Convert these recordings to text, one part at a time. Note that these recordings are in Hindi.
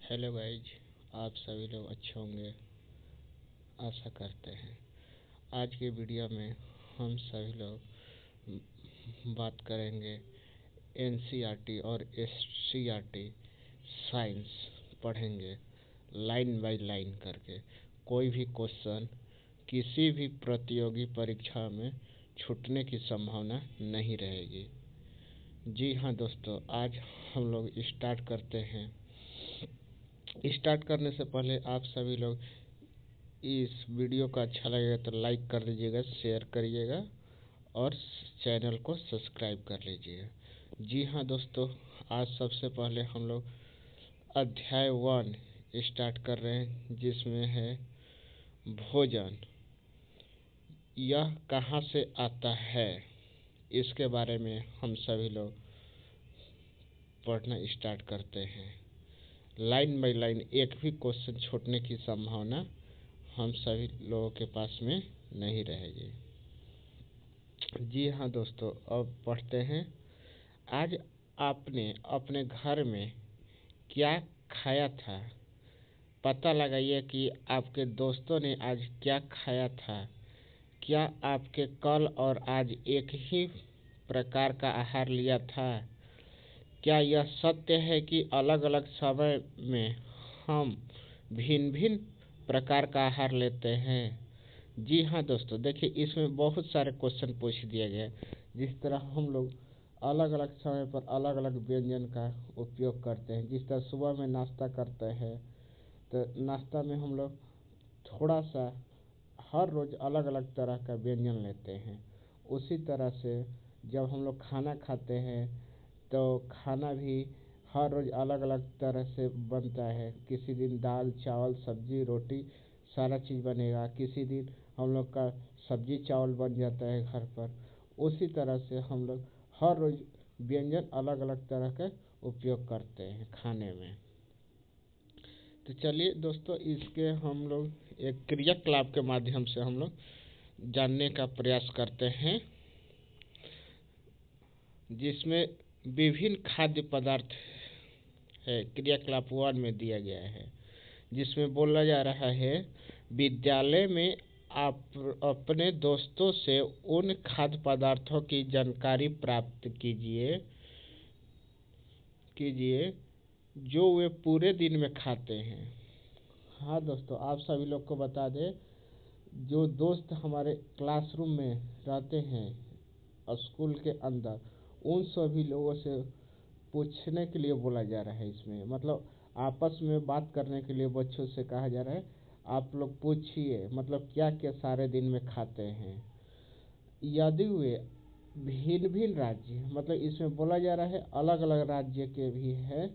हेलो गाइज, आप सभी लोग अच्छे होंगे आशा करते हैं। आज की वीडियो में हम सभी लोग बात करेंगे एनसीईआरटी और एससीईआरटी साइंस पढ़ेंगे लाइन बाय लाइन करके। कोई भी क्वेश्चन किसी भी प्रतियोगी परीक्षा में छूटने की संभावना नहीं रहेगी। जी हाँ दोस्तों, आज हम लोग स्टार्ट करते हैं। स्टार्ट करने से पहले आप सभी लोग इस वीडियो का अच्छा लगेगा तो लाइक कर दीजिएगा, शेयर करिएगा और चैनल को सब्सक्राइब कर लीजिएगा। जी हाँ दोस्तों, आज सबसे पहले हम लोग अध्याय 1 स्टार्ट कर रहे हैं, जिसमें है भोजन। यह कहाँ से आता है, इसके बारे में हम सभी लोग पढ़ना स्टार्ट करते हैं। लाइन बाय लाइन एक भी क्वेश्चन छूटने की संभावना हम सभी लोगों के पास में नहीं रहेगी। जी हाँ दोस्तों, अब पढ़ते हैं। आज आपने अपने घर में क्या खाया था? पता लगाइए कि आपके दोस्तों ने आज क्या खाया था। क्या आपके कल और आज एक ही प्रकार का आहार लिया था? क्या यह सत्य है कि अलग अलग समय में हम भिन्न भिन्न प्रकार का आहार लेते हैं? जी हाँ दोस्तों, देखिए इसमें बहुत सारे क्वेश्चन पूछ दिए गए। जिस तरह हम लोग अलग अलग समय पर अलग अलग व्यंजन का उपयोग करते हैं। जिस तरह सुबह में नाश्ता करते हैं तो नाश्ता में हम लोग थोड़ा सा हर रोज़ अलग अलग तरह का व्यंजन लेते हैं। उसी तरह से जब हम लोग खाना खाते हैं तो खाना भी हर रोज़ अलग अलग तरह से बनता है। किसी दिन दाल चावल सब्जी रोटी सारा चीज़ बनेगा, किसी दिन हम लोग का सब्जी चावल बन जाता है घर पर। उसी तरह से हम लोग हर रोज़ व्यंजन अलग अलग तरह का उपयोग करते हैं खाने में। तो चलिए दोस्तों, इसके हम लोग एक क्रियाकलाप के माध्यम से हम लोग जानने का प्रयास करते हैं, जिसमें विभिन्न खाद्य पदार्थ है। क्रियाकलाप 1 में दिया गया है, जिसमें बोला जा रहा है विद्यालय में आप अपने दोस्तों से उन खाद्य पदार्थों की जानकारी प्राप्त कीजिए जो वे पूरे दिन में खाते हैं। हाँ दोस्तों, आप सभी लोग को बता दें, जो दोस्त हमारे क्लासरूम में रहते हैं स्कूल के अंदर, उन सभी लोगों से पूछने के लिए बोला जा रहा है। इसमें मतलब आपस में बात करने के लिए बच्चों से कहा जा रहा है, आप लोग पूछिए मतलब क्या क्या सारे दिन में खाते हैं। यदि वे भिन्न भिन्न राज्य, मतलब इसमें बोला जा रहा है अलग अलग राज्य के भी है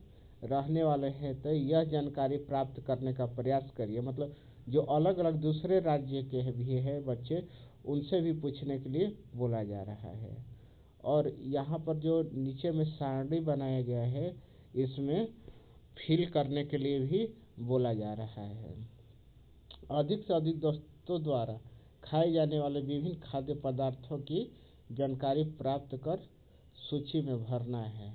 रहने वाले हैं, तो यह जानकारी प्राप्त करने का प्रयास करिए। मतलब जो अलग अलग दूसरे राज्य के भी है बच्चे, उनसे भी पूछने के लिए बोला जा रहा है। और यहाँ पर जो नीचे में सारणी बनाया गया है, इसमें फिल करने के लिए भी बोला जा रहा है। अधिक से अधिक दोस्तों द्वारा खाए जाने वाले विभिन्न खाद्य पदार्थों की जानकारी प्राप्त कर सूची में भरना है।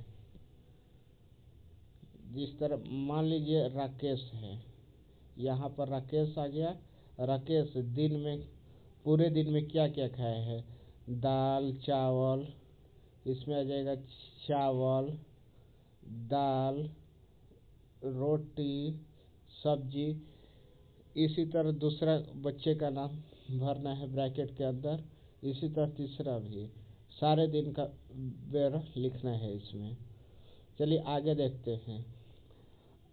जिस तरह मान लीजिए राकेश है, यहाँ पर राकेश आ गया। राकेश दिन में पूरे दिन में क्या क्या खाया है? दाल चावल, इसमें आ जाएगा चावल दाल रोटी सब्जी। इसी तरह दूसरा बच्चे का नाम भरना है ब्रैकेट के अंदर। इसी तरह तीसरा भी सारे दिन का ब्यौरा लिखना है इसमें। चलिए आगे देखते हैं।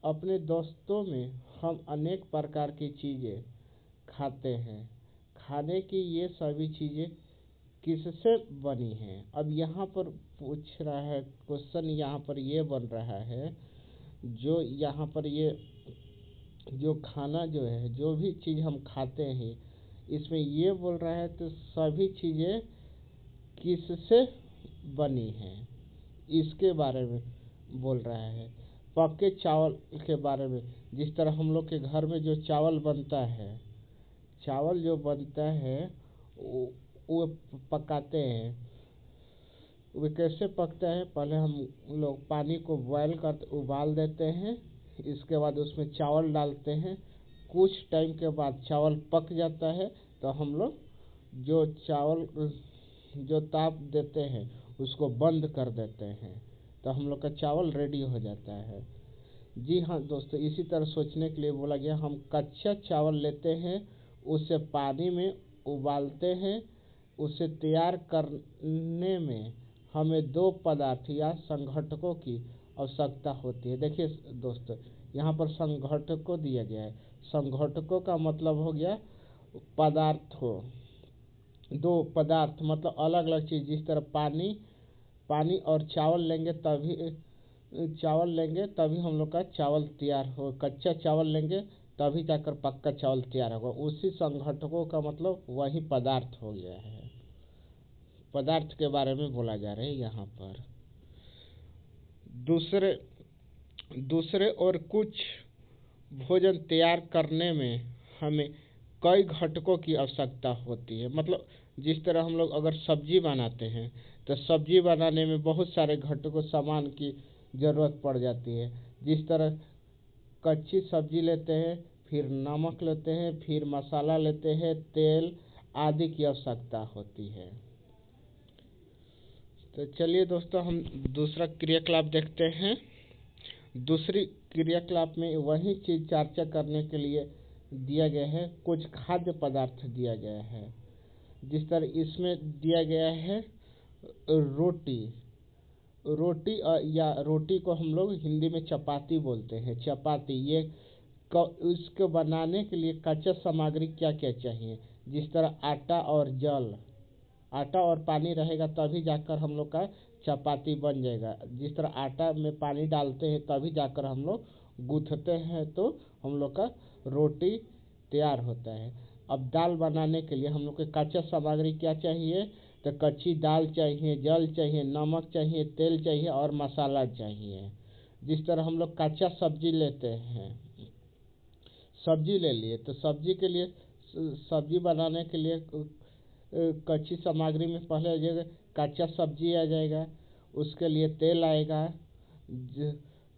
अपने दोस्तों में हम अनेक प्रकार की चीज़ें खाते हैं। खाने की ये सभी चीज़ें किससे बनी हैं? अब यहाँ पर पूछ रहा है क्वेश्चन, यहाँ पर ये बन रहा है, जो यहाँ पर ये जो खाना जो है, जो भी चीज़ हम खाते हैं, इसमें ये बोल रहा है तो सभी चीज़ें किससे बनी हैं इसके बारे में बोल रहा है। पके चावल के बारे में, जिस तरह हम लोग के घर में जो चावल बनता है, चावल जो बनता है वो पकाते हैं। वो कैसे पकता है? पहले हम लोग पानी को बॉयल कर उबाल देते हैं, इसके बाद उसमें चावल डालते हैं। कुछ टाइम के बाद चावल पक जाता है तो हम लोग जो चावल जो ताप देते हैं उसको बंद कर देते हैं, तो हम लोग का चावल रेडी हो जाता है। जी हाँ दोस्तों, इसी तरह सोचने के लिए बोला गया। हम कच्चा चावल लेते हैं, उसे पानी में उबालते हैं। उसे तैयार करने में हमें दो पदार्थ या संघटकों की आवश्यकता होती है। देखिए दोस्तों, यहाँ पर संघटकों दिया गया है। संघटकों का मतलब हो गया पदार्थों, दो पदार्थ मतलब अलग अलग चीज़। जिस तरह पानी और चावल लेंगे तभी हम लोग का चावल तैयार हो। कच्चा चावल लेंगे तभी जाकर पक्का चावल तैयार होगा। उसी संघटकों का मतलब वही पदार्थ हो गया है। पदार्थ के बारे में बोला जा रहा है यहाँ पर। दूसरे और कुछ भोजन तैयार करने में हमें कई घटकों की आवश्यकता होती है। मतलब जिस तरह हम लोग अगर सब्जी बनाते हैं तो सब्जी बनाने में बहुत सारे घटकों सामान की ज़रूरत पड़ जाती है। जिस तरह कच्ची सब्जी लेते हैं, फिर नमक लेते हैं, फिर मसाला लेते हैं, तेल आदि की आवश्यकता होती है। तो चलिए दोस्तों, हम दूसरा क्रियाकलाप देखते हैं। दूसरी क्रियाकलाप में वही चीज़ चर्चा करने के लिए दिया गया है। कुछ खाद्य पदार्थ दिया गया है। जिस तरह इसमें दिया गया है रोटी को हम लोग हिंदी में चपाती बोलते हैं। चपाती ये इसको बनाने के लिए कच्चा सामग्री क्या क्या चाहिए। जिस तरह आटा और पानी रहेगा तभी जाकर हम लोग का चपाती बन जाएगा। जिस तरह आटा में पानी डालते हैं तभी जाकर हम लोग गूँथते हैं तो हम लोग का रोटी तैयार होता है। अब दाल बनाने के लिए हम लोग को कच्चा सामग्री क्या चाहिए, तो कच्ची दाल चाहिए, जल चाहिए, नमक चाहिए, तेल चाहिए और मसाला चाहिए। जिस तरह हम लोग कच्चा सब्जी लेते हैं, सब्जी ले लिए तो सब्जी बनाने के लिए कच्ची सामग्री में पहले आ जाएगा कच्चा सब्जी आ जाएगा। उसके लिए तेल आएगा,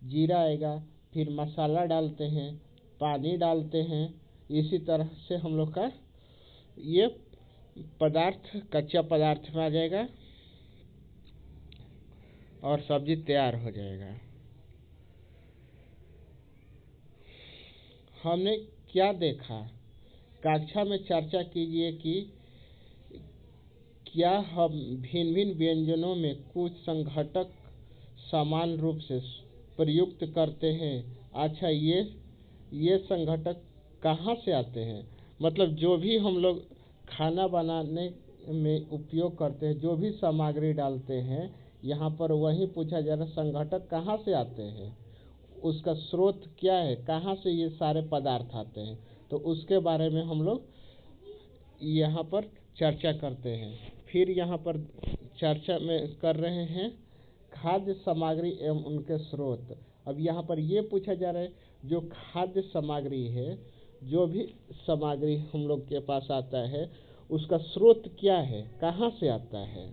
जीरा आएगा, फिर मसाला डालते हैं, पानी डालते हैं। इसी तरह से हम लोग का ये पदार्थ कच्चा पदार्थ में आ जाएगा और सब्जी तैयार हो जाएगा। हमने क्या देखा, कक्षा में चर्चा कीजिए कि क्या हम भिन्न भिन्न व्यंजनों में कुछ संघटक समान रूप से प्रयुक्त करते हैं। अच्छा, ये संघटक कहाँ से आते हैं। मतलब जो भी हम लोग खाना बनाने में उपयोग करते हैं, जो भी सामग्री डालते हैं, यहाँ पर वही पूछा जा रहा है संघटक कहाँ से आते हैं, उसका स्रोत क्या है, कहाँ से ये सारे पदार्थ आते हैं। तो उसके बारे में हम लोग यहाँ पर चर्चा करते हैं। फिर यहाँ पर चर्चा में कर रहे हैं खाद्य सामग्री एवं उनके स्रोत। अब यहाँ पर ये पूछा जा रहा है जो खाद्य सामग्री है, जो भी सामग्री हम लोग के पास आता है उसका स्रोत क्या है, कहाँ से आता है।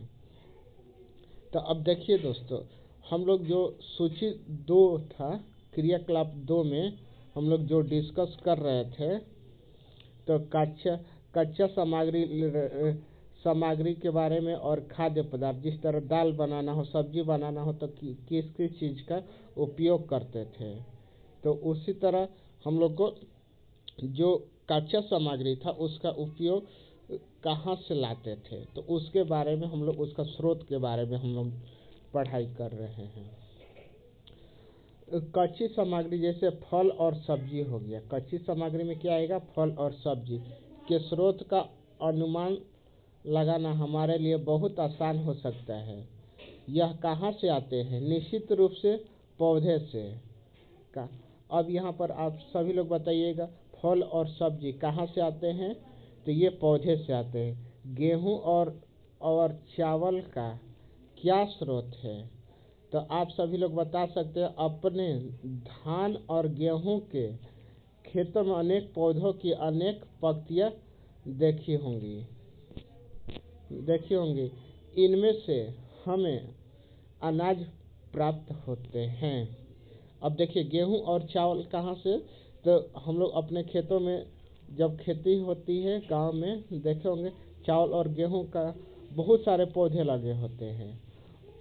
तो अब देखिए दोस्तों, हम लोग जो सूची 2 था, क्रियाकलाप 2 में हम लोग जो डिस्कस कर रहे थे, तो कच्चा सामग्री के बारे में और खाद्य पदार्थ, जिस तरह दाल बनाना हो, सब्जी बनाना हो तो किस किस चीज़ का उपयोग करते थे। तो उसी तरह हम लोग को जो कच्चा सामग्री था उसका उपयोग कहाँ से लाते थे, तो उसके बारे में हम लोग उसका स्रोत के बारे में हम लोग पढ़ाई कर रहे हैं। कच्ची सामग्री जैसे फल और सब्जी हो गया। कच्ची सामग्री में क्या आएगा, फल और सब्जी के स्रोत का अनुमान लगाना हमारे लिए बहुत आसान हो सकता है। यह कहाँ से आते हैं, निश्चित रूप से पौधे से का। अब यहाँ पर आप सभी लोग बताइएगा, फल और सब्जी कहाँ से आते हैं, तो ये पौधे से आते हैं। गेहूँ और चावल का क्या स्रोत है, तो आप सभी लोग बता सकते हैं। अपने धान और गेहूं के खेतों में अनेक पौधों की अनेक पंक्तियां देखी होंगी। इनमें से हमें अनाज प्राप्त होते हैं। अब देखिए गेहूं और चावल कहाँ से, तो हम लोग अपने खेतों में जब खेती होती है गांव में देखे होंगे, चावल और गेहूं का बहुत सारे पौधे लगे होते हैं।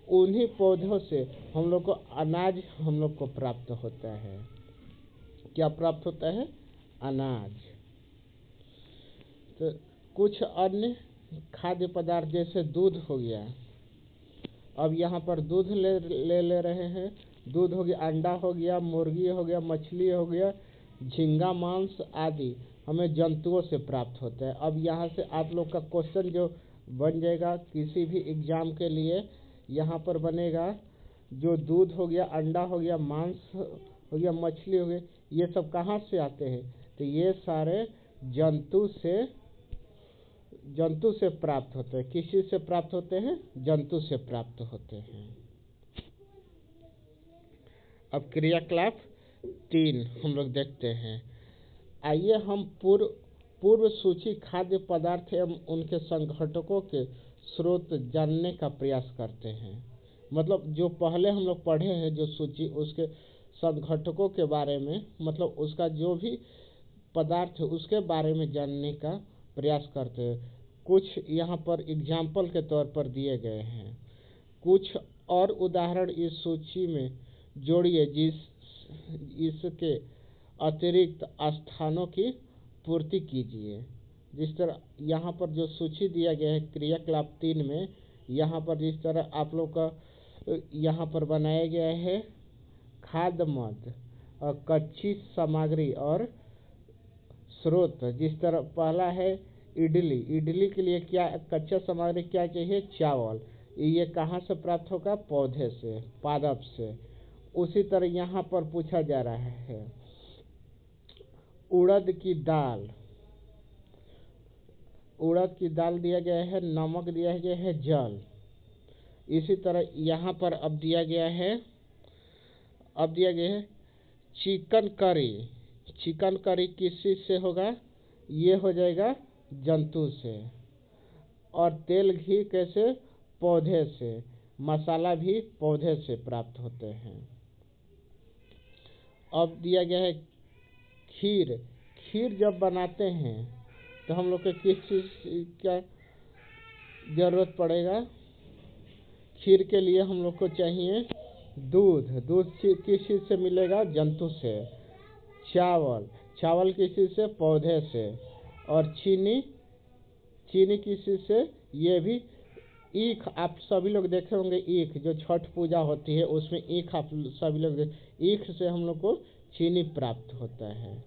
उन्हीं पौधों से हम लोग को अनाज हम लोग को प्राप्त होता है। क्या प्राप्त होता है? अनाज। तो कुछ अन्य खाद्य पदार्थ जैसे दूध हो गया, अब यहाँ पर दूध ले रहे हैं। दूध हो गया, अंडा हो गया, मुर्गी हो गया, मछली हो गया, झींगा मांस आदि हमें जंतुओं से प्राप्त होता है। अब यहाँ से आप लोग का क्वेश्चन जो बन जाएगा किसी भी एग्जाम के लिए, यहाँ पर बनेगा जो दूध हो गया, अंडा हो गया, मांस हो गया, मछली हो गई, ये सब कहाँ से आते हैं? तो ये सारे जंतु से प्राप्त होते हैं। किस चीज से प्राप्त होते हैं? जंतु से प्राप्त होते हैं। अब क्रियाकलाप 3 हम लोग देखते हैं। आइए हम पूर्व सूची खाद्य पदार्थ एवं उनके संघटकों के स्रोत जानने का प्रयास करते हैं। मतलब जो पहले हम लोग पढ़े हैं जो सूची, उसके संघटकों के बारे में, मतलब उसका जो भी पदार्थ है उसके बारे में जानने का प्रयास करते हैं। कुछ यहाँ पर एग्जाम्पल के तौर पर दिए गए हैं। कुछ और उदाहरण इस सूची में जोड़िए इसके अतिरिक्त स्थानों की पूर्ति कीजिए। जिस तरह यहाँ पर जो सूची दिया गया है क्रियाकलाप 3 में, यहाँ पर जिस तरह आप लोग का यहाँ पर बनाया गया है खाद्य मद और कच्ची सामग्री और स्रोत। जिस तरह पहला है इडली के लिए क्या कच्चा सामग्री क्या चाहिए? चावल। ये कहाँ से प्राप्त होगा? पौधे से, पादप से। उसी तरह यहाँ पर पूछा जा रहा है उड़द की दाल दिया गया है, नमक दिया गया है, जल। इसी तरह यहाँ पर अब दिया गया है चिकन करी किस चीज से होगा? ये हो जाएगा जंतु से। और तेल घी कैसे? पौधे से। मसाला भी पौधे से प्राप्त होते हैं। अब दिया गया है खीर जब बनाते हैं तो हम लोग को किस चीज का जरूरत पड़ेगा? खीर के लिए हम लोग को चाहिए दूध किस चीज से मिलेगा? जंतु से। चावल किस चीज से? पौधे से। और चीनी किस चीज से? ये भी ईख, आप सभी लोग देखे होंगे ईख जो छठ पूजा होती है उसमें ईख आप सभी लोग ईख से हम लोग को चीनी प्राप्त होता है।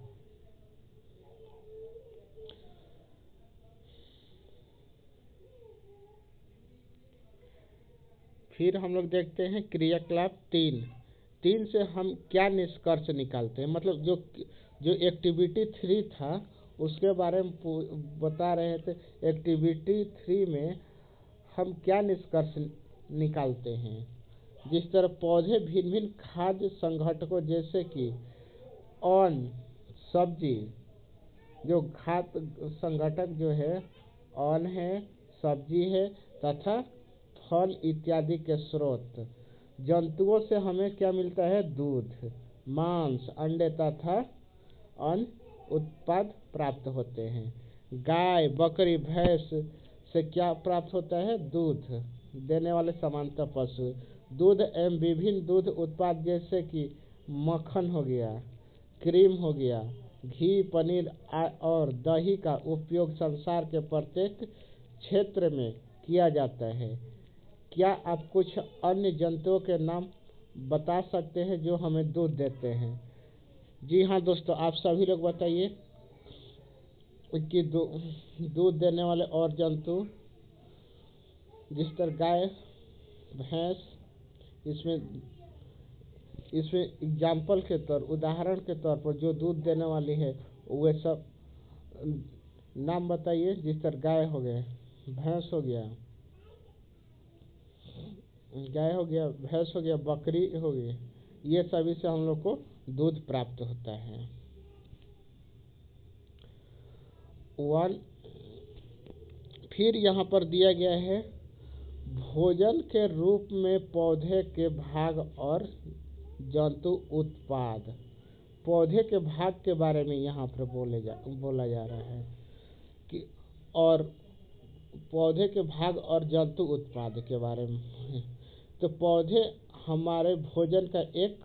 फिर हम लोग देखते हैं क्रियाकलाप 3 से हम क्या निष्कर्ष निकालते हैं। मतलब जो एक्टिविटी 3 था उसके बारे में बता रहे थे। एक्टिविटी 3 में हम क्या निष्कर्ष निकालते हैं? जिस तरह पौधे भिन्न भिन्न खाद्य संघटकों जैसे कि अन्न, सब्जी, जो खाद्य संघटक जो है अन्न है, सब्जी है तथा फल इत्यादि के स्रोत। जंतुओं से हमें क्या मिलता है? दूध, मांस, अंडे तथा अन्य उत्पाद प्राप्त होते हैं। गाय, बकरी, भैंस से क्या प्राप्त होता है? दूध देने वाले समानता पशु। दूध एवं विभिन्न दूध उत्पाद जैसे कि मक्खन हो गया, क्रीम हो गया, घी, पनीर और दही का उपयोग संसार के प्रत्येक क्षेत्र में किया जाता है। क्या आप कुछ अन्य जंतुओं के नाम बता सकते हैं जो हमें दूध देते हैं? जी हाँ दोस्तों, आप सभी लोग बताइए कि दूध देने वाले और जंतु। जिस तरह गाय, भैंस, इसमें एग्जाम्पल के तौर, उदाहरण के तौर पर जो दूध देने वाली है वे सब नाम बताइए। जिस तरह गाय हो गया, भैंस हो गया, भैंस हो गया, बकरी हो गई, ये सभी से हम लोग को दूध प्राप्त होता है। फिर यहाँ पर दिया गया है भोजन के रूप में पौधे के भाग और जंतु उत्पाद। पौधे के भाग के बारे में यहाँ पर बोला जा रहा है कि और पौधे के भाग और जंतु उत्पाद के बारे में। तो पौधे हमारे भोजन का एक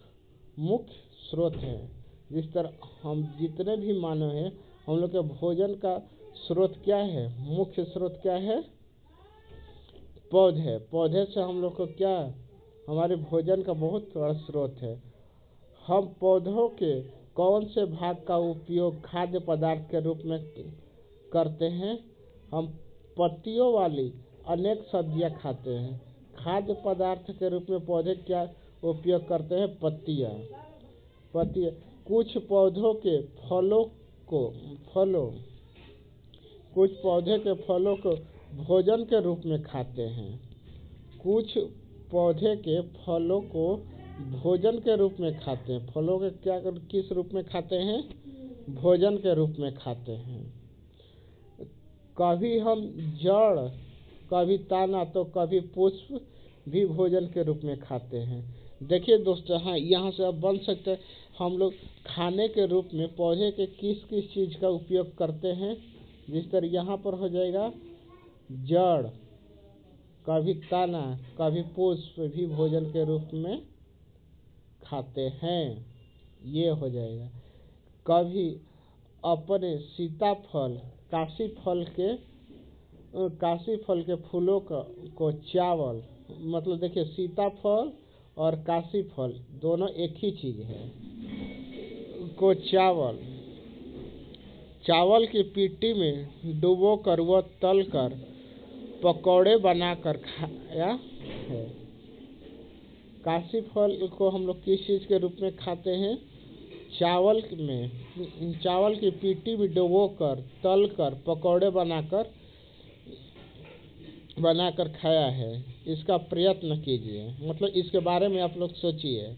मुख्य स्रोत है। जिस तरह हम जितने भी मानव हैं, हम लोग के भोजन का स्रोत क्या है, मुख्य स्रोत क्या है, पौधे। पौधे से हम लोग को क्या, हमारे भोजन का बहुत बड़ा स्रोत है। हम पौधों के कौन से भाग का उपयोग खाद्य पदार्थ के रूप में करते हैं? हम पत्तियों वाली अनेक सब्जियां खाते हैं। खाद्य पदार्थ के रूप में पौधे क्या उपयोग करते हैं? पत्तियां। कुछ पौधों के कुछ पौधे के फलों को भोजन के रूप में खाते हैं। कुछ पौधे के फलों को भोजन के रूप में खाते हैं। फलों के किस रूप में खाते हैं? भोजन के रूप में खाते हैं। कभी हम जड़, कभी तना, तो कभी पुष्प भी भोजन के रूप में खाते हैं। देखिए दोस्तों, हाँ, यहाँ से अब बन सकते हैं हम लोग खाने के रूप में पौधे के किस किस चीज़ का उपयोग करते हैं। जिस तरह यहाँ पर हो जाएगा जड़, कभी तना, कभी पुष्प भी भोजन के रूप में खाते हैं, ये हो जाएगा। कभी अपने सीताफल, काशी फल के फूलों को चावल, मतलब देखिए सीताफल और काशी फल दोनों एक ही चीज़ है, को चावल की पिट्टी में डुबो कर व तल कर पकौड़े बनाकर खाया है। काशी फल को हम लोग किस चीज़ के रूप में खाते हैं? चावल की पिट्टी में डुबो कर तल कर पकौड़े बनाकर खाया है। इसका प्रयत्न कीजिए, मतलब इसके बारे में आप लोग सोचिए।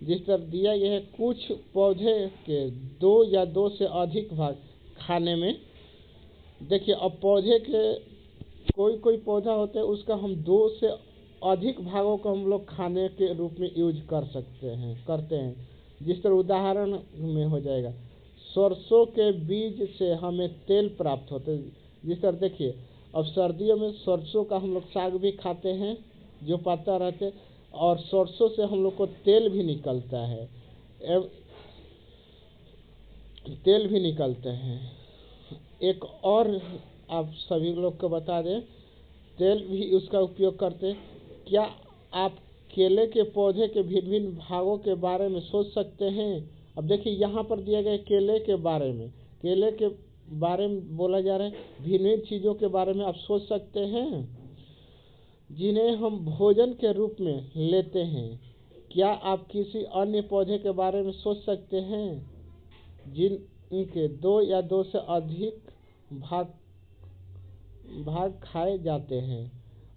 जिस तरह दिया यह है, कुछ पौधे के 2 या 2 से अधिक भाग खाने में। देखिए, अब पौधे के कोई पौधा होता है, उसका हम 2 से अधिक भागों को हम लोग खाने के रूप में यूज करते हैं। जिस तरह उदाहरण में हो जाएगा, सरसों के बीज से हमें तेल प्राप्त होता है। जिस तरह देखिए, अब सर्दियों में सरसों का हम लोग साग भी खाते हैं, जो पत्ता रहते, और सरसों से हम लोग को तेल भी निकलता है। एक और आप सभी लोग को बता दें, तेल भी उसका उपयोग करते हैं। क्या आप केले के पौधे के भिन्न भिन्न भागों के बारे में सोच सकते हैं? अब देखिए, यहाँ पर दिया गया केले के बारे में बोला जा रहा है। भिन्न भिन्न चीज़ों के बारे में आप सोच सकते हैं जिन्हें हम भोजन के रूप में लेते हैं। क्या आप किसी अन्य पौधे के बारे में सोच सकते हैं जिनके 2 या 2 से अधिक भाग खाए जाते हैं?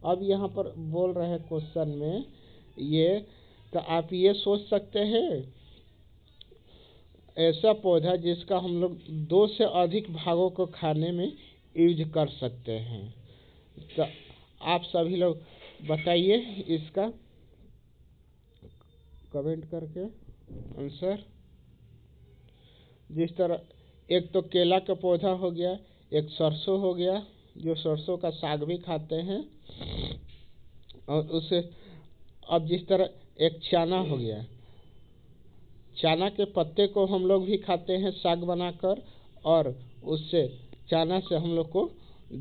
अब यहाँ पर बोल रहे हैं क्वेश्चन में ये, तो आप ये सोच सकते हैं ऐसा पौधा जिसका हम लोग 2 से अधिक भागों को खाने में यूज कर सकते हैं। तो आप सभी लोग बताइए इसका कमेंट करके आंसर। जिस तरह एक तो केला का पौधा हो गया, एक सरसों हो गया, जो सरसों का साग भी खाते हैं, और उसे अब जिस तरह एक चना हो गया, चना के पत्ते को हम लोग भी खाते हैं साग बनाकर, और उससे चना से हम लोग को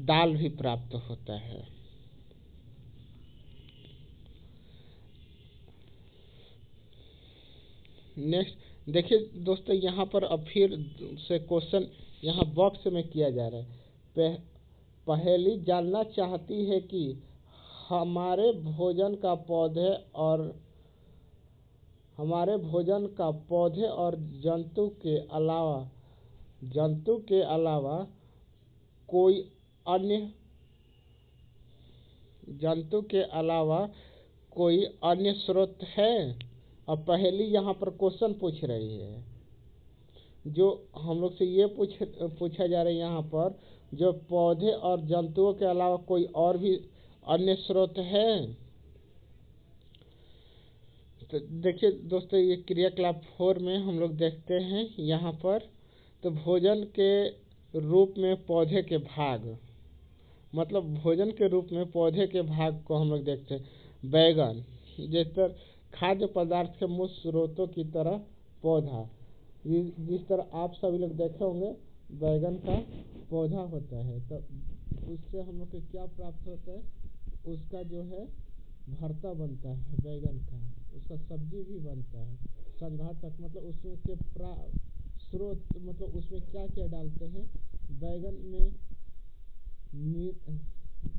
दाल भी प्राप्त होता है। नेक्स्ट देखिए दोस्तों, यहाँ पर अब फिर से क्वेश्चन यहाँ बॉक्स में किया जा रहा है। पहेली जानना चाहती है कि हमारे भोजन का पौधे और जंतु के अलावा कोई अन्य स्रोत है। अब पहेली यहाँ पर क्वेश्चन पूछ रही है, जो हम लोग से ये पूछा जा रहा है यहाँ पर, जो पौधे और जंतुओं के अलावा कोई और भी अन्य स्रोत है। तो देखिए दोस्तों, ये क्रियाकलाप 4 में हम लोग देखते हैं यहाँ पर, तो भोजन के रूप में पौधे के भाग, मतलब भोजन के रूप में पौधे के भाग को हम लोग देखते हैं। बैगन जिस तरह खाद्य पदार्थ के मुख्य स्रोतों की तरह पौधा, जिस तरह आप सभी लोग देखे होंगे बैगन का पौधा होता है, तो उससे हम लोग को क्या प्राप्त होता है, उसका जो है भरता बनता है बैगन का, उसका सब्जी भी बनता है। संघातक मतलब उसमें के स्रोत, मतलब उसमें क्या क्या डालते हैं, बैगन में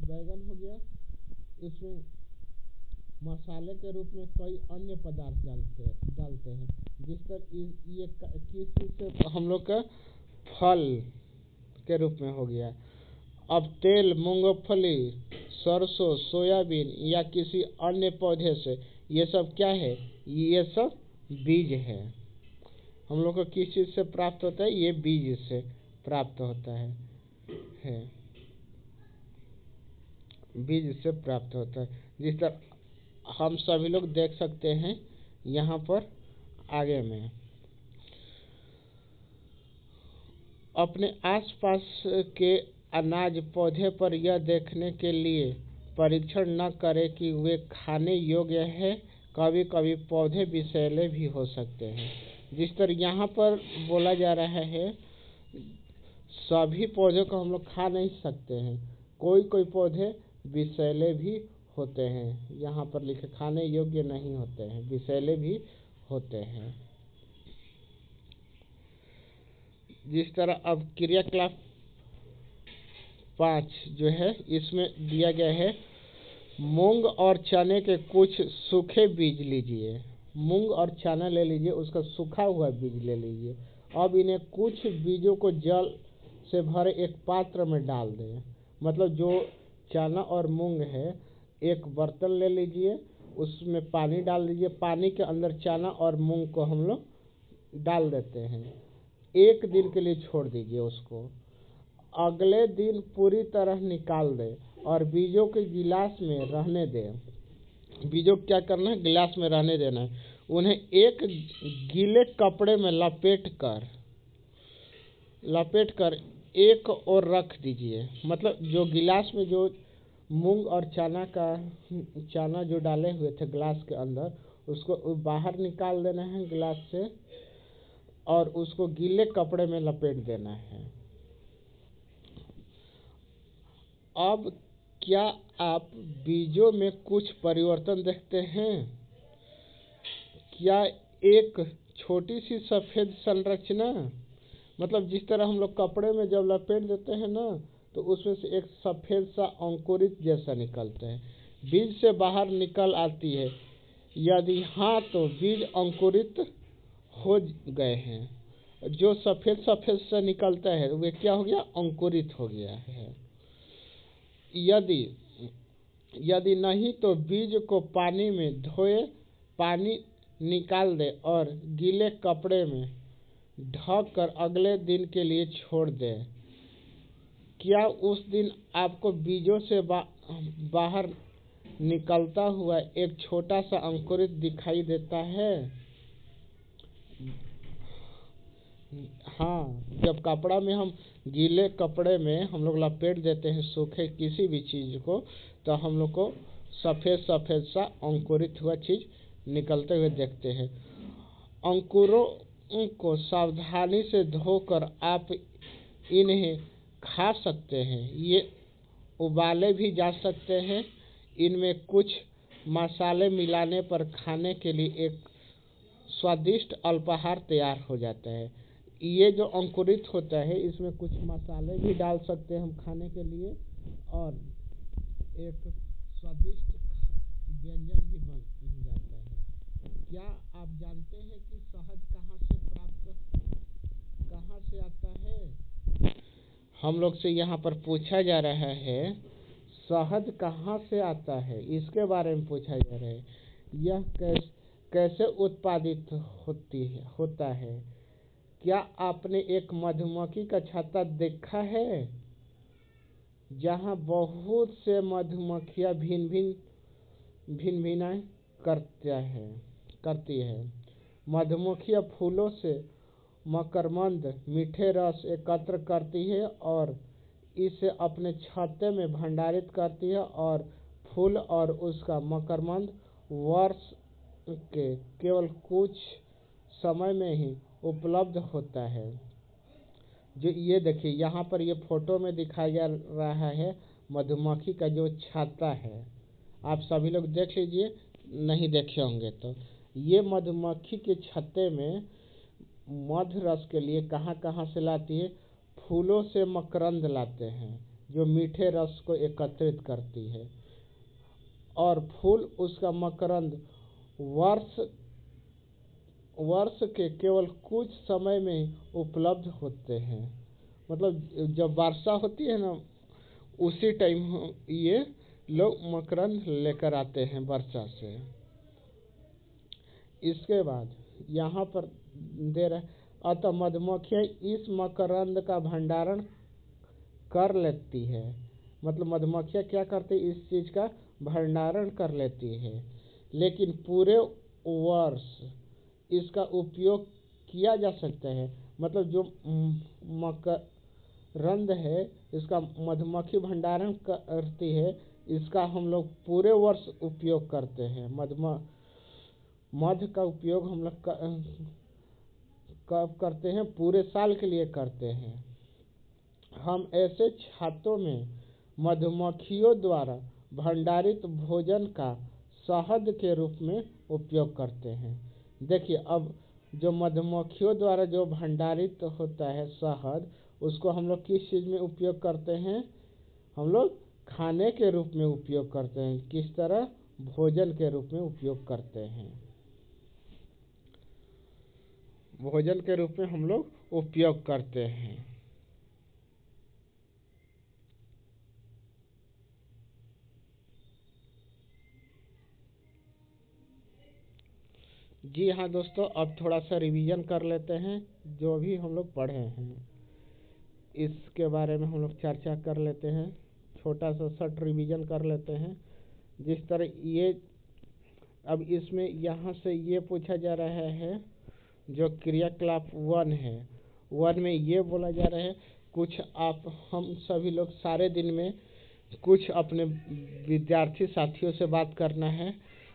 बैगन हो गया, इसमें मसाले के रूप में कई अन्य पदार्थ डालते हैं, जिस तरह ये किस चीज से हम लोग का फल के रूप में हो गया। अब तेल, मूंगफली, सरसों, सोयाबीन या किसी अन्य पौधे से, ये सब क्या है, ये सब बीज है। हम लोग को किस चीज से प्राप्त होता है, ये बीज से प्राप्त होता है बीज से प्राप्त होता है। जिस तरह हम सभी लोग देख सकते हैं यहाँ पर आगे में, अपने आसपास के अनाज पौधे पर यह देखने के लिए परीक्षण न करें कि वे खाने योग्य है, कभी कभी पौधे विषैले भी हो सकते हैं। जिस तरह यहाँ पर बोला जा रहा है, सभी पौधों को हम लोग खा नहीं सकते हैं, कोई कोई पौधे विषैले भी होते हैं, यहाँ पर लिखे खाने योग्य नहीं होते हैं, विषैले भी होते हैं। जिस तरह अब क्रियाकलाप 5 जो है, इसमें दिया गया है, मूंग और चने के कुछ सूखे बीज लीजिए। मूंग और चना ले लीजिए, उसका सूखा हुआ बीज ले लीजिए। अब इन्हें कुछ बीजों को जल से भरे एक पात्र में डाल दें। मतलब जो चना और मूंग है, एक बर्तन ले लीजिए, उसमें पानी डाल दीजिए, पानी के अंदर चना और मूंग को हम लोग डाल देते हैं, 1 दिन के लिए छोड़ दीजिए उसको। अगले दिन पूरी तरह निकाल दें और बीजों के गिलास में रहने दें। बीजों क्या करना है, गिलास में रहने देना है। उन्हें एक गीले कपड़े में लपेट कर एक और रख दीजिए। मतलब जो गिलास में जो मूंग और चना जो डाले हुए थे गिलास के अंदर, उसको बाहर निकाल देना है गिलास से और उसको गीले कपड़े में लपेट देना है। अब क्या आप बीजों में कुछ परिवर्तन देखते हैं? क्या एक छोटी सी सफ़ेद संरचना, मतलब जिस तरह हम लोग कपड़े में जब लपेट देते हैं ना, तो उसमें से एक सफ़ेद सा अंकुरित जैसा निकलता है, बीज से बाहर निकल आती है। यदि हाँ, तो बीज अंकुरित हो गए हैं। जो सफ़ेद सफ़ेद से निकलता है वे क्या हो गया, अंकुरित हो गया है। यदि नहीं तो बीज को पानी में धोए, पानी निकाल दें और गीले कपड़े में ढक कर अगले दिन के लिए छोड़ दें। क्या उस दिन आपको बीजों से बाहर निकलता हुआ एक छोटा सा अंकुरित दिखाई देता है? हाँ, जब कपड़ा में हम गीले कपड़े में हम लोग लपेट देते हैं सूखे किसी भी चीज़ को, तो हम लोग को सफ़ेद सफ़ेद सा अंकुरित हुआ चीज़ निकलते हुए देखते हैं। अंकुरों को सावधानी से धोकर आप इन्हें खा सकते हैं। ये उबाले भी जा सकते हैं। इनमें कुछ मसाले मिलाने पर खाने के लिए एक स्वादिष्ट अल्पाहार तैयार हो जाता है। ये जो अंकुरित होता है, इसमें कुछ मसाले भी डाल सकते हैं हम खाने के लिए, और एक स्वादिष्ट व्यंजन भी बन जाता है। क्या आप जानते हैं कि शहद कहाँ से आता है? हम लोग से यहाँ पर पूछा जा रहा है, शहद कहाँ से आता है, इसके बारे में पूछा जा रहा है। यह कैसे उत्पादित होता है? क्या आपने एक मधुमक्खी का छत्ता देखा है, जहाँ बहुत से मधुमक्खियाँ भिन भिनाएं करता है? करती है। मधुमक्खियाँ फूलों से मकरंद मीठे रस एकत्र करती है और इसे अपने छत्ते में भंडारित करती है और फूल और उसका मकरंद वर्ष के केवल कुछ समय में ही उपलब्ध होता है। जो ये देखिए यहाँ पर ये फोटो में दिखाया जा रहा है मधुमक्खी का जो छत्ता है। आप सभी लोग देख लीजिए, नहीं देखे होंगे तो। ये मधुमक्खी के छत्ते में मध रस के लिए कहाँ कहाँ से लाती है? फूलों से मकरंद लाते हैं जो मीठे रस को एकत्रित करती है और फूल उसका मकरंद वर्ष के केवल कुछ समय में उपलब्ध होते हैं। मतलब जब वर्षा होती है ना, उसी टाइम ये लोग मकरंद लेकर आते हैं वर्षा से। इसके बाद यहाँ पर दे रहे, अतः मधुमक्खियाँ इस मकरंद का भंडारण कर लेती है। मतलब मधुमक्खियाँ क्या करती है? इस चीज़ का भंडारण कर लेती है, लेकिन पूरे वर्ष इसका उपयोग किया जा सकता है। मतलब जो मकरंद है इसका मधुमक्खी भंडारण करती है, इसका हम लोग पूरे वर्ष उपयोग करते हैं। मध का उपयोग हम लोग कब करते हैं? पूरे साल के लिए करते हैं। हम ऐसे छत्तों में मधुमक्खियों द्वारा भंडारित भोजन का शहद के रूप में उपयोग करते हैं। देखिए, अब जो मधुमक्खियों द्वारा जो भंडारित होता है शहद, उसको हम लोग किस चीज़ में उपयोग करते हैं? हम लोग खाने के रूप में उपयोग करते हैं। किस तरह? भोजन के रूप में उपयोग करते हैं। भोजन के रूप में हम लोग उपयोग करते हैं। जी हाँ दोस्तों, अब थोड़ा सा रिवीजन कर लेते हैं जो भी हम लोग पढ़े हैं, इसके बारे में हम लोग चर्चा कर लेते हैं। छोटा सा शॉर्ट रिवीजन कर लेते हैं। जिस तरह ये अब इसमें यहाँ से ये पूछा जा रहा है, जो क्रियाकलाप 1 है, 1 में ये बोला जा रहा है कुछ हम सभी लोग सारे दिन में कुछ अपने विद्यार्थी साथियों से बात करना है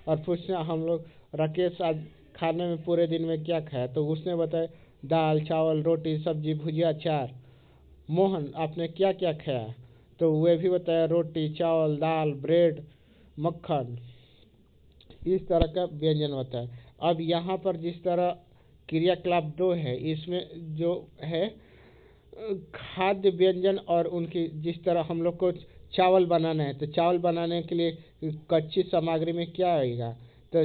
और पूछना, हम लोग राकेश आज खाने में पूरे दिन में क्या खाया? तो उसने बताया दाल चावल रोटी सब्जी भुजिया अचार। मोहन आपने क्या क्या खाया? तो वे भी बताया रोटी चावल दाल ब्रेड मक्खन। इस तरह का व्यंजन होता है। अब यहाँ पर जिस तरह क्रियाकलाप 2 है, इसमें जो है खाद्य व्यंजन और उनकी जिस तरह हम लोग को चावल बनाना है, तो चावल बनाने के लिए कच्ची सामग्री में क्या आएगा? तो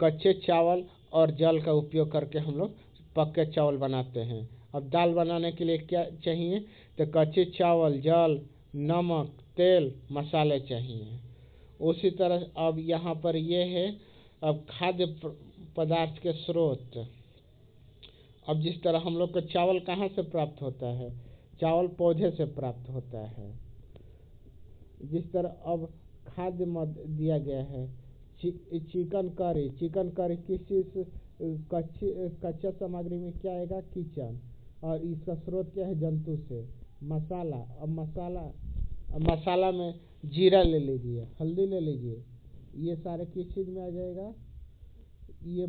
कच्चे चावल और जल का उपयोग करके हम लोग पक्के चावल बनाते हैं। अब दाल बनाने के लिए क्या चाहिए? तो कच्चे चावल जल नमक तेल मसाले चाहिए। उसी तरह अब यहाँ पर ये है, अब खाद्य पदार्थ के स्रोत। अब जिस तरह हम लोग को चावल कहाँ से प्राप्त होता है? चावल पौधे से प्राप्त होता है। जिस तरह अब खाद्य मद दिया गया है, चिकन करी किस चीज़ कच्चा सामग्री में क्या आएगा? किचन। और इसका स्रोत क्या है? जंतु से। मसाला, अब मसाला में जीरा ले लीजिए हल्दी ले लीजिए, ये सारे किस चीज़ में आ जाएगा? ये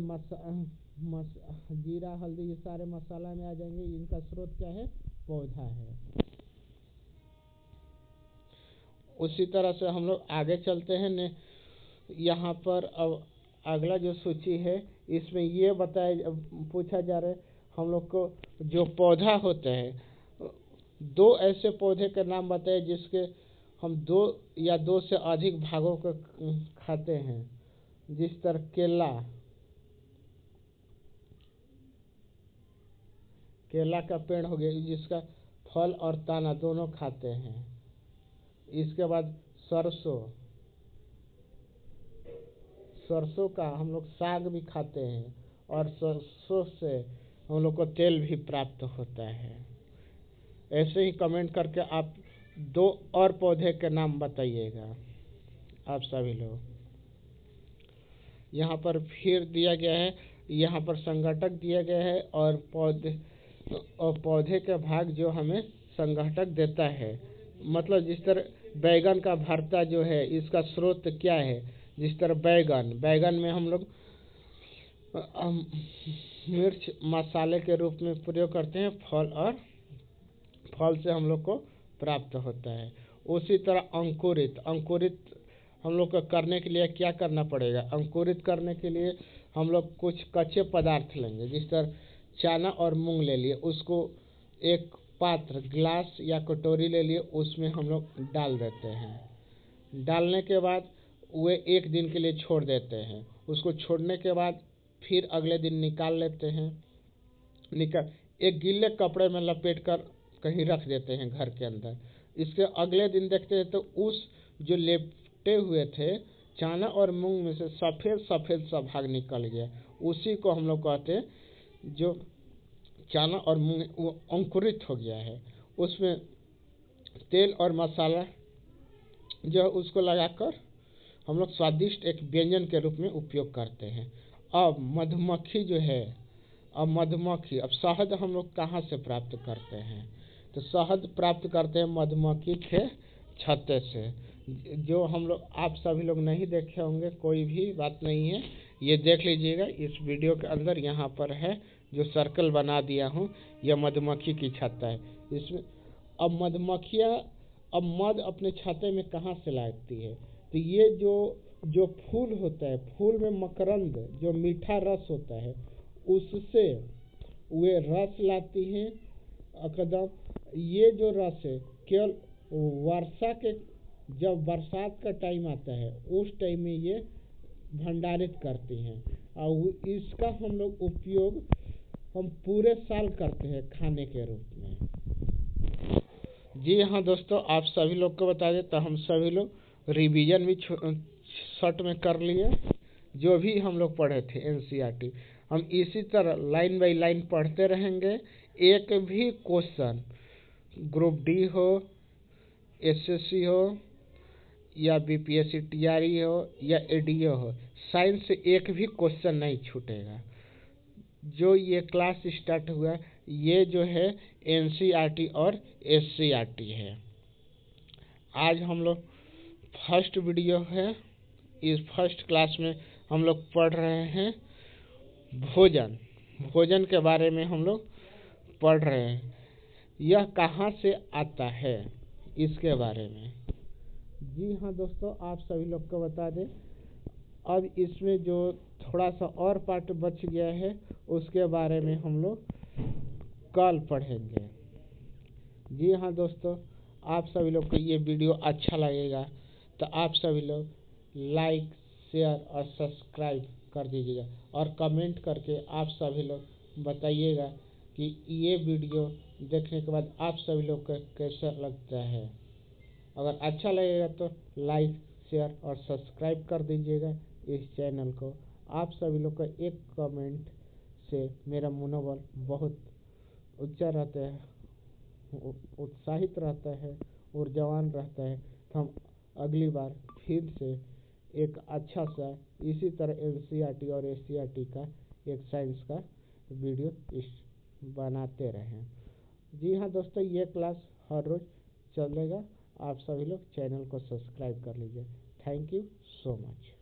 जीरा हल्दी ये सारे मसाला में आ जाएंगे। इनका स्रोत क्या है? पौधा है। उसी तरह से हम लोग आगे चलते हैं ने, यहाँ पर अब अगला जो सूची है इसमें ये पूछा जा रहा है हम लोग को जो पौधा होता है, 2 ऐसे पौधे के नाम बताए जिसके हम 2 या 2 से अधिक भागों को खाते हैं। जिस तरह केला का पेड़ हो गया जिसका फल और तना दोनों खाते हैं। इसके बाद सरसों का हम लोग साग भी खाते हैं और सरसों से हम लोग को तेल भी प्राप्त होता है। ऐसे ही कमेंट करके आप 2 और पौधे के नाम बताइएगा आप सभी लोग। यहाँ पर फिर दिया गया है, यहाँ पर संघटक दिया गया है और पौधे का भाग जो हमें संघटक देता है। मतलब जिस तरह बैगन का भरता जो है इसका स्रोत क्या है, जिस तरह बैगन में हम लोग मिर्च मसाले के रूप में प्रयोग करते हैं, फल से हम लोग को प्राप्त होता है। उसी तरह अंकुरित हम लोग को करने के लिए क्या करना पड़ेगा? अंकुरित करने के लिए हम लोग कुछ कच्चे पदार्थ लेंगे, जिस तरह चना और मूंग ले लिए, उसको एक पात्र ग्लास या कटोरी ले लिए, उसमें हम लोग डाल देते हैं। डालने के बाद वे एक दिन के लिए छोड़ देते हैं। उसको छोड़ने के बाद फिर अगले दिन निकाल लेते हैं। एक गीले कपड़े में लपेट कर कहीं रख देते हैं घर के अंदर। इसके अगले दिन देखते हैं तो उस जो लेपटे हुए थे चना और मूंग में से सफ़ेद सफ़ेद सा भाग निकल गया। उसी को हम लोग कहते हैं जो चना और मूंग वो अंकुरित हो गया है। उसमें तेल और मसाला जो है उसको लगाकर हम लोग स्वादिष्ट एक व्यंजन के रूप में उपयोग करते हैं। अब मधुमक्खी जो है, अब शहद हम लोग कहाँ से प्राप्त करते हैं? तो शहद प्राप्त करते हैं मधुमक्खी के छत्ते से, जो हम लोग आप सभी लोग नहीं देखे होंगे, कोई भी बात नहीं है, ये देख लीजिएगा इस वीडियो के अंदर, यहाँ पर है जो सर्कल बना दिया हूँ, यह मधुमक्खी की छत्ता है। इसमें अब मधुमक्खियाँ अब मध अपने छत्ते में कहाँ से लाती है? तो ये जो फूल होता है, फूल में मकरंद जो मीठा रस होता है, उससे वे रस लाती हैं। एकदम ये जो रस है केवल जब बरसात का टाइम आता है उस टाइम में ये भंडारित करती हैं, और इसका हम लोग उपयोग हम पूरे साल करते हैं खाने के रूप में। जी हाँ दोस्तों, आप सभी लोग को बता दें तो हम सभी लोग रिवीजन भी शॉर्ट में कर लिए, जो भी हम लोग पढ़े थे एनसीईआरटी। हम इसी तरह लाइन बाय लाइन पढ़ते रहेंगे। एक भी क्वेश्चन ग्रुप डी हो, एसएससी हो या बीपीएससी टीआरई हो या एडीओ हो, साइंस से एक भी क्वेश्चन नहीं छूटेगा। जो ये क्लास स्टार्ट हुआ ये जो है एनसीईआरटी और एससीईआरटी है। आज हम लोग फर्स्ट वीडियो है, इस फर्स्ट क्लास में हम लोग पढ़ रहे हैं भोजन के बारे में हम लोग पढ़ रहे हैं। यह कहाँ से आता है इसके बारे में। जी हाँ दोस्तों, आप सभी लोग को बता दें, अब इसमें जो थोड़ा सा और पार्ट बच गया है उसके बारे में हम लोग कल पढ़ेंगे। जी हाँ दोस्तों, आप सभी लोग को ये वीडियो अच्छा लगेगा तो आप सभी लोग लाइक शेयर और सब्सक्राइब कर दीजिएगा, और कमेंट करके आप सभी लोग बताइएगा कि ये वीडियो देखने के बाद आप सभी लोग को कैसा लगता है। अगर अच्छा लगेगा तो लाइक शेयर और सब्सक्राइब कर दीजिएगा इस चैनल को। आप सभी लोग का एक कमेंट से मेरा मनोबल बहुत ऊंचा रहता है, उत्साहित रहता है, ऊर्जावान रहता है। तो हम अगली बार फिर से एक अच्छा सा इसी तरह एनसीईआरटी और एससीईआरटी का एक साइंस का वीडियो बनाते रहें। जी हाँ दोस्तों, ये क्लास हर रोज़ चलेगा। आप सभी लोग चैनल को सब्सक्राइब कर लीजिए। Thank you so much.